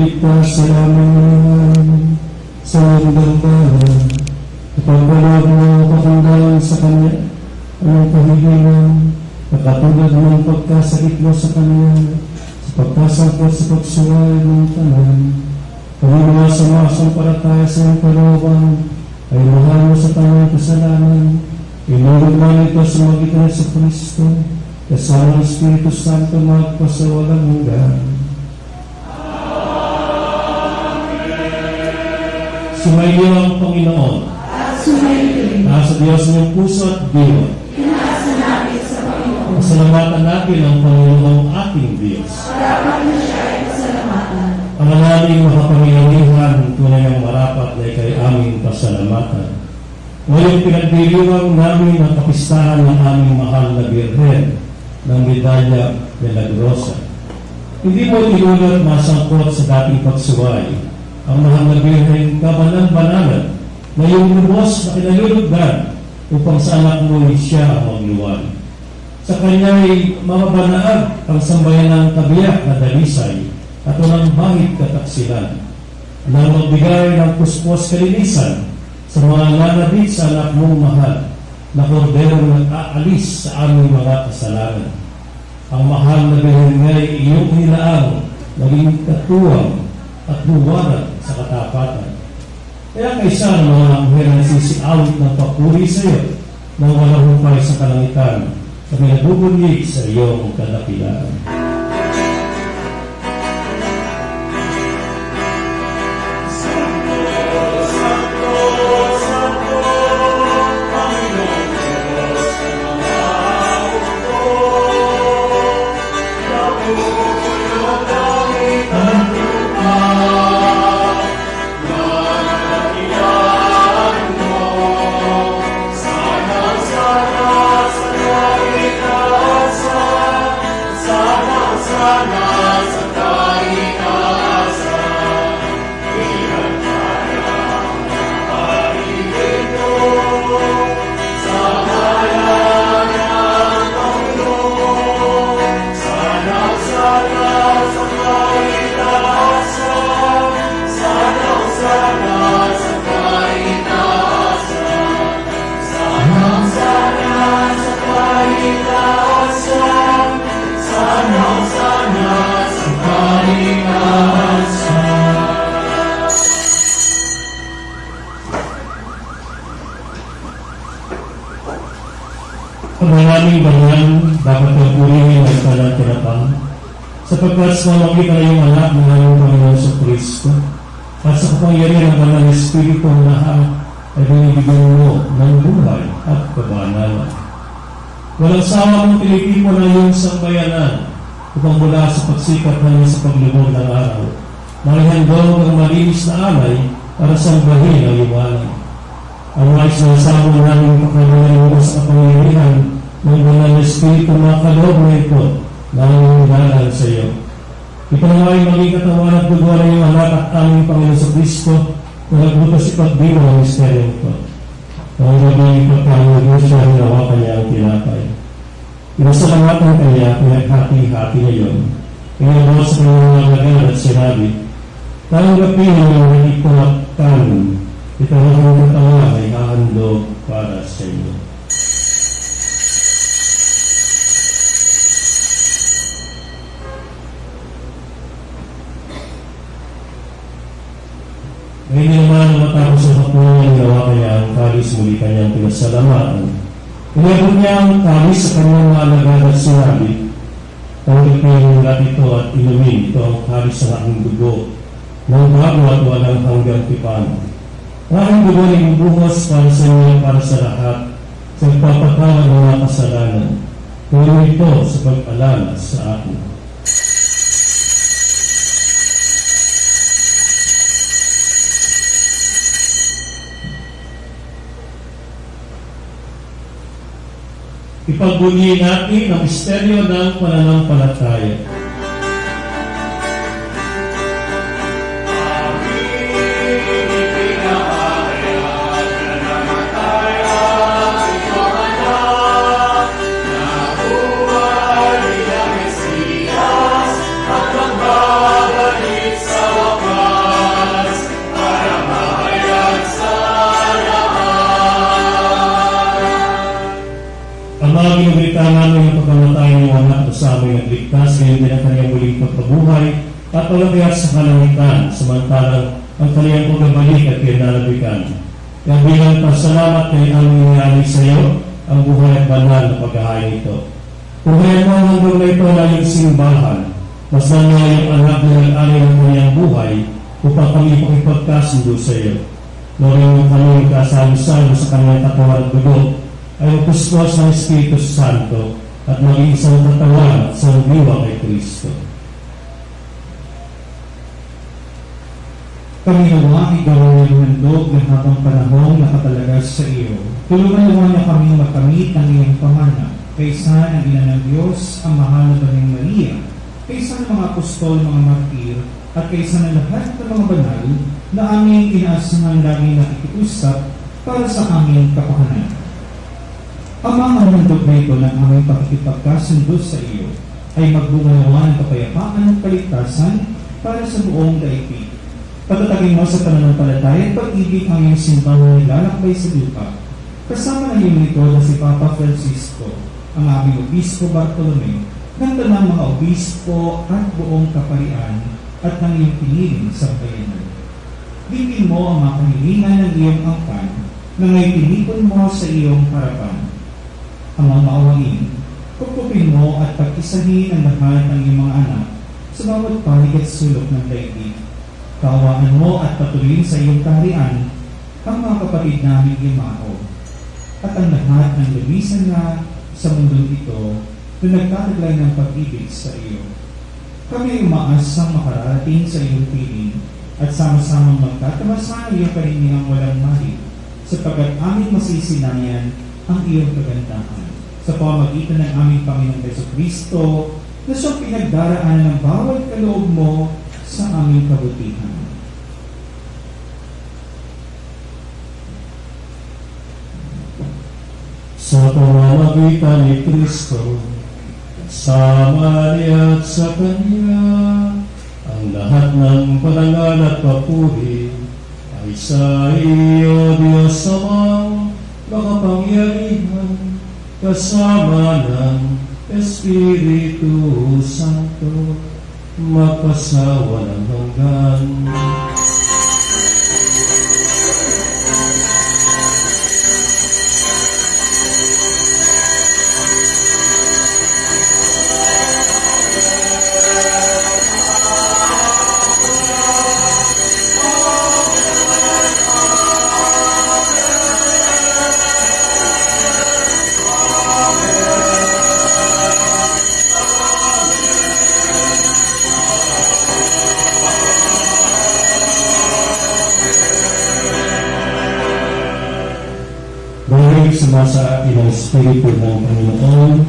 iligtas sa aming sa mundang bayan. Ipagbalog mo kakundahan sa Kanya ang kahilingan na katulad ng pagkasakit mo sa Kanya sa pagkasangkot sa pagsuway ng tanan. Kami mga sumasampalataya sa iyong kalooban ay mahal mo sa Kanyang kasalanan. Inulog man ito sa magitan sa Kristo kasama ng Espiritu Santo magpasawalang hanggan. Sumayin ang Panginoon. Nasa Diyos ng puso at diwa. Pasalamatan natin ang Panginoong ating Diyos. Panalangin makapangyarihan, tunay ang marapat na ikay aming pasalamatan. Ngayong pinagdiriwang namin ang kapistahan ng aming mahal na Birhen ng Medalla Milagrosa. Hindi mo inulat masangkot sa dating pagsuway ang mahal na Birhen kabanan-bananan na iyong lubos na kinalulugdan upang sa anak mo siya ang magluwan. Sa kanya'y mamabanaag ang sambayan ng kabiyak na dalisay at walang bahid kataksilan na magbigay ng puspos kalinisan sa mga nanabit sa anak mong mahal na korderong nag-aalis sa aming mga kasalanan. Ang mahal na Birhen nga'y iyong nilaang naging katuwang at buwaran sa katapatan. Kaya kaysa ng mga anghel na sisiawit ng papuri sa iyo nang walang hukay sa kalangitan, kami nabubulig sa iyong kadakilaan. Ang maraming banyan dapat pagpurihin ay kalang tinapang sapagkat sa makita na yung anak ng aming Panginoon sa Kristo at sa kapangyarihan ng banal na Espiritu ang lahat ay binibigyan mo ng buhay at kabanalan. Walang sawa mong pinipin mo na iyong sambayanan upang mula sa pagsikat na sa paglubog ng araw. Marihandog ang malinis na alay para sambahin ang iwanan. Ang mga isinasama namin pagkaroon mo sa kapangyarihan ng banal na Espiritu na kaloob na ito na ang dalan sa iyo. Ito nga ay maging katawan at dugo ng iyong anak at aming Panginoon sa Kristo na nagbutas ipagdiwa ang misteryo ito. Ang maging pagkaroon siya hinawakan niya ang tinapay. Inasalamatan kanya pinaghati-hati ngayon. Pinabot sa kanyang mga at sinabi, tanggapin ang ito at kanon. Ito ang katawan ay hahandog para sa inyo. Ngayon naman matapos ang hapunan, gawa kanya ang kalis, muli kanyang pinasalamatan. Inabot niya ang kalis sa kanyang mga alagad at sinabi, tanggapin lahat ito at inumin. Ito ang kalis ng aking dugo ng bago at walang hanggang tipan. Ang dugo ay bubuhos para sa inyo para sa lahat sa pagpapatawad ng mga kasalanan. Gawin ito sa pag-alala sa akin. Ipagbunyi natin ang misteryo ng pananampalataya. Sa Ama, ginugrita namin ang pagkamatay ng anak na sa aming nagligtas, ngayon din ang kanyang muling pagkabuhay at pagkakayat sa kalangitan, samantalang ang kanyang pagbabalik at kinalabikan. Kaya bilang pasalamat kay aming nangyari sa iyo, ang buhay at banal na pagkahain nito. Kung kaya mo ang hanggang na ito na iyong simbahan, mas na yung anak na nag-alay ng kanyang buhay upang kami pakipagkasundo sa iyo. Noong yung kanyang kasalo-salo sa kanyang katawan at dugo, ay upuspos ng Espiritu Santo at maging isang katawan at isang diwa kay Kristo. Kami nawa ay gawin ng handog ng habang panahong nakatalagas sa iyo. Tulungan nawa niya kami makamit ang iyong pamana, kaysa ng ina ng Diyos, ang mahal na Baling Maria, kaysa ng mga apostol, mga martir, at kaysa ng lahat ng mga banal na aming inaasahan lagi nakikiusap para sa aming kapakanan. Ama, ang handog na ito ng aming pakikipagkasundo sa iyo ay magbunga ng kapayapaan at kaligtasan para sa buong daigdig. Patatagin mo sa pananampalataya at pag-ibig ang iyong simbahan na lalakbay sa lupa. Kasama ng iyong lingkod na si Papa Francisco, ang aming Obispo Bartolome, ng tanang mga obispo at buong kaparian at ng iyong piniling sa bayanan. Bigyan mo ang mga kahilingan ng iyong angkan na ngayon tinipon mo sa iyong harapan. Ang mga maawangin, kukupin mo at pag-isahin ang lahat ng iyong mga anak sa bawat panig at sulok ng daigdig. Kaawaan mo at patuloyin sa iyong kaharian ang mga kapatid namin Imao at ang lahat ng lumisan na sa mundong ito na nagtataglay ng pag-ibig sa iyo. Kami umaasang makararating sa iyong piling at sama-samang magtatamasa ang iyong kaningang walang mahit sapagkat aming masisinayan ang iyong kagandahan sa pamamagitan ng aming Panginoong Jesucristo na siyang pinagdaraanan ng bawat kaloob mo sa aming kabutihan. Sa pamamagitan ni Kristo, sama niya at sa Kanya, ang lahat ng parangal at papuri ay sa iyo, Diyos Amang makapangyarihan, kasama ng Espiritu Santo, magpasawa ng hanggan. Dahil sumasa atin ang Espiritu ng Panginoon,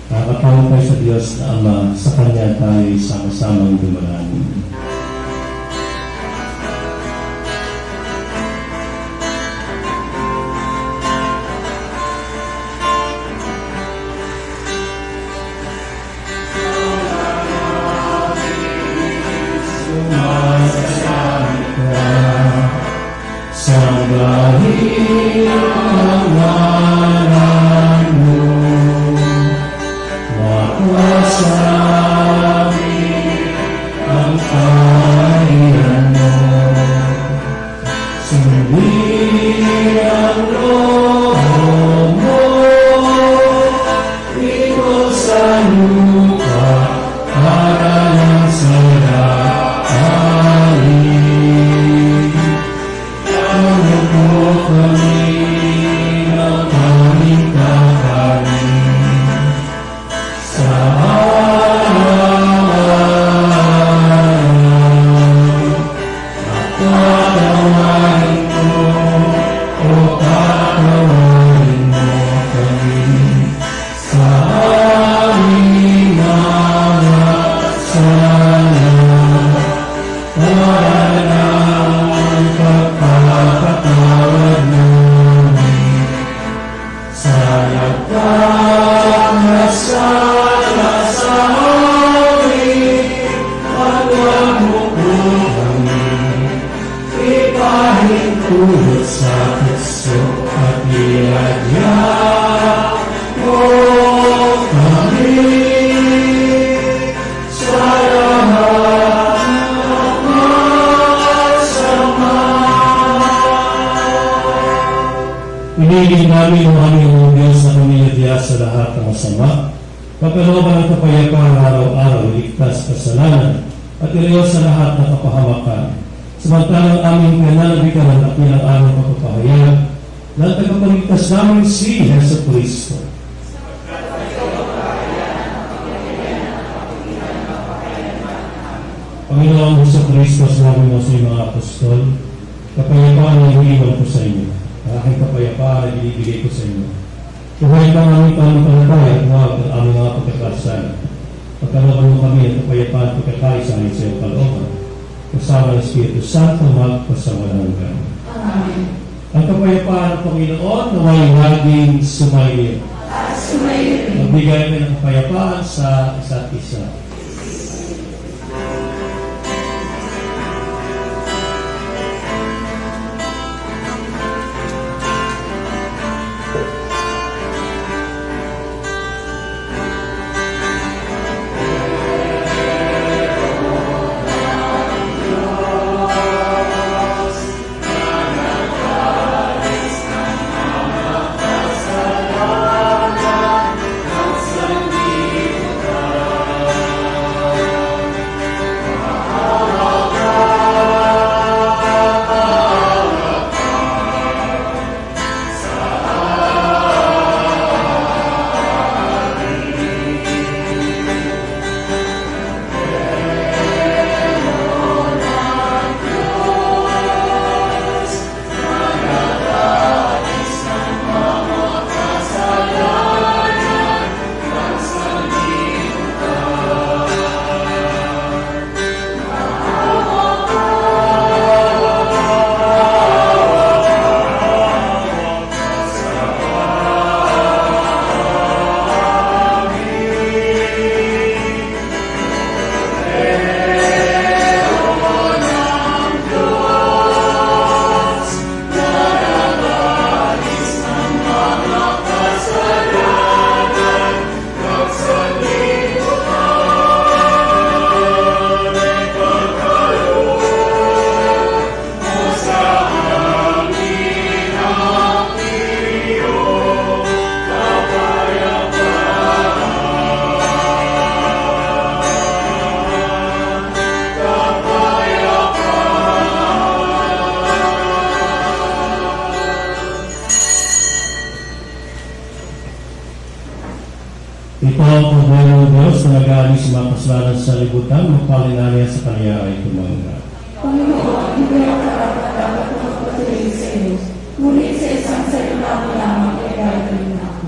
nakakatawag tayo sa Diyos na Ama, sa Kanya tayo sama-samang dumalangin. Sambahin ang ngalan mo, mapasabi ang Purihin namin ang aming Diyos na kumiyadya sa lahat ng masama. Pagkalooban ng kapayapaan araw-araw, iligtas kasalanan, at ilayo sa lahat ng kapahamakan. Samantalang aming pinananabikan ng dakilang aming pagpapahayag, na tagapagligtas namin si Heso Kristo. Panginoong Heso Kristo, sinabi mo sa mga apostol, kapayapaan na iniiwan ko sa inyo. Ang aking kapayapaan na binibigay ko sa inyo. Tuhayin ka ang aming pananampalataya at huwag ang aming mga pagkakasala. Pagkalooban mo kami ng kapayapaan at pagkakaisa sa iyong kalooban. Kasama ng Espiritu Santo, magpasawalan ka. Amen. Ang kapayapaan ng Panginoon naway laging sumayo. Sumayin. Magbigay kami ng kapayapaan sa isa't isa. Ito ang pagdala ng Diyos na nag-aalis sa mga kasalanan sa libutan, magpalinaya sa Kanya ay tumangga. Panginoon, hindi ako karapat-dapat na magpatuloy sa iyo. Ngunit sa isang salita mo lamang ay gagawin ako.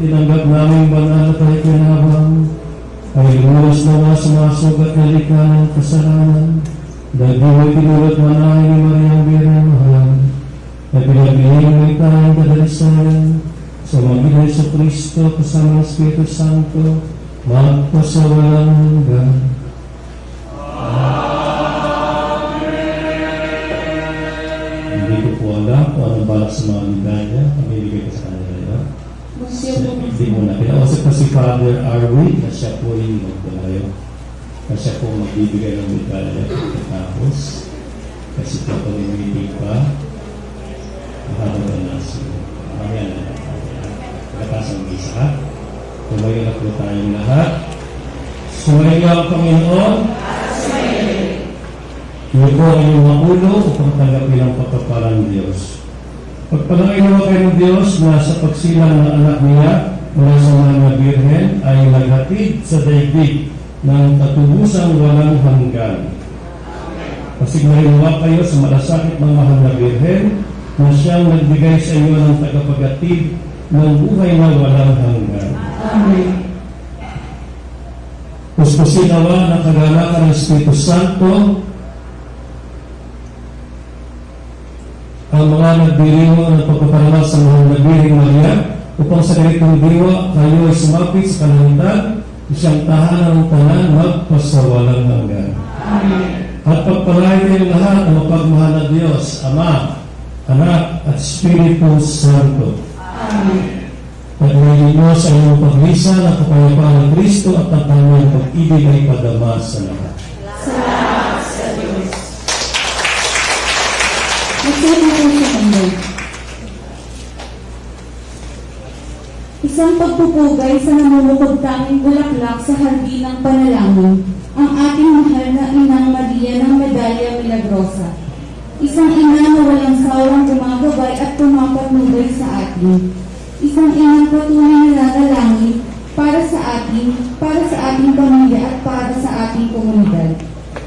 tinanggap namin banal at ay kinabang, ay luwas nawa sa mga sugat na likha ng kasalanan, dahil di mo'y tinulot manahin ni Mariang Birang Mahal, na pinagbihin mo'y tayong kadalisayan, sa magitan sa Kristo kasama ng Espiritu Santo, magpasawalang hanggan. Hindi ko po alam kung anong balak sa mga ligaya. Pamibigay ko sa kanila yun. Hindi mo na. Kinausap ko si Father Arwin na siya po yung magdalayo. Na siya po magbibigay ng ligaya pagkatapos. Kasi po ito yung meeting pa. Mahabang na nasi. Mamaya na. Pagkatapos ang isa ha. Tumayo na po tayong lahat. Sumayo ang Panginoon. Iyo po ang iyong makulo upang tanggapin ang pagpapala ng Diyos. Pagpalangin naman kayo ng Diyos na sa pagsilang ng anak niya mula sa mga birhen ay naghatid sa daigdig ng katubusang walang hanggan. Pasignahin naman kayo sa malasakit ng mahal na birhen na siyang nagbigay sa iyo ng tagapaghatid ng buhay na walang hanggan. Amen. Puspusin nawa ng kagalakan ng Espiritu Santo ang mga nagdiriwa ng pagpapalaman sa mahal na Birheng Maria upang sa ganitong diwa kayo ay sumapit sa kalangitan isang tahanan ng tanan magpasawalang hanggan. Amen. At pagpalain kayo lahat ng mapagmahal na Diyos, Ama, Anak at Espiritu Santo. Amen. Pagmahal mo sa inyong paglisa ng kapayapaan ng Kristo at ang kanyang pag-ibig ay padama sa lahat. Salamat sa Diyos. Magsalita po sa kanya. Isang pagpupugay sa namumukod tanging bulaklak sa hardin ng panalangin, ang ating mahal na Inang Maria ng Medalya Milagrosa. Isang ina na walang sawang gumagabay at pumapatnubay sa atin. Isang inang patuloy na nanalangin para sa ating pamilya at para sa ating komunidad.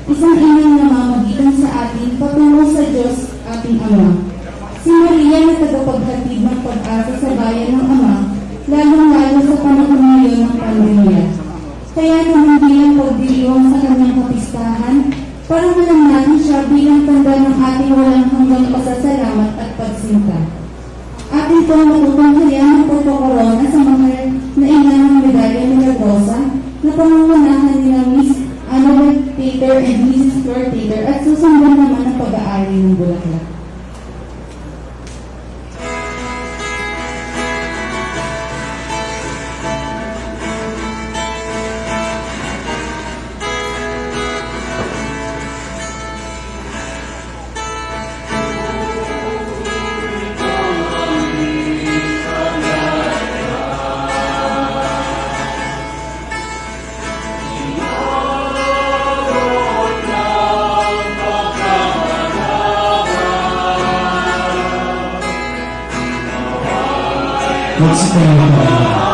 Isang inang namamagitan sa atin patungo sa Diyos, ating Ama. Si Maria na tagapaghatid ng pag-asa sa bayan ng Ama, lalong-lalo sa panahon ngayon ng pandemya. Kaya naman bilang pagdiriwang sa kanyang kapistahan, para malang natin siya bilang tanda ng ating walang hanggang pasasalamat at pagsinta. Ating pong matutunghayan ng pagpakorona sa mahal na ina ng Medalya Milagrosa na pangungunahan nila Miss Annabeth Tater and Mrs. Flor Tater at susundan naman ang pag-aari ng bulaklak. Magsipayo tayo.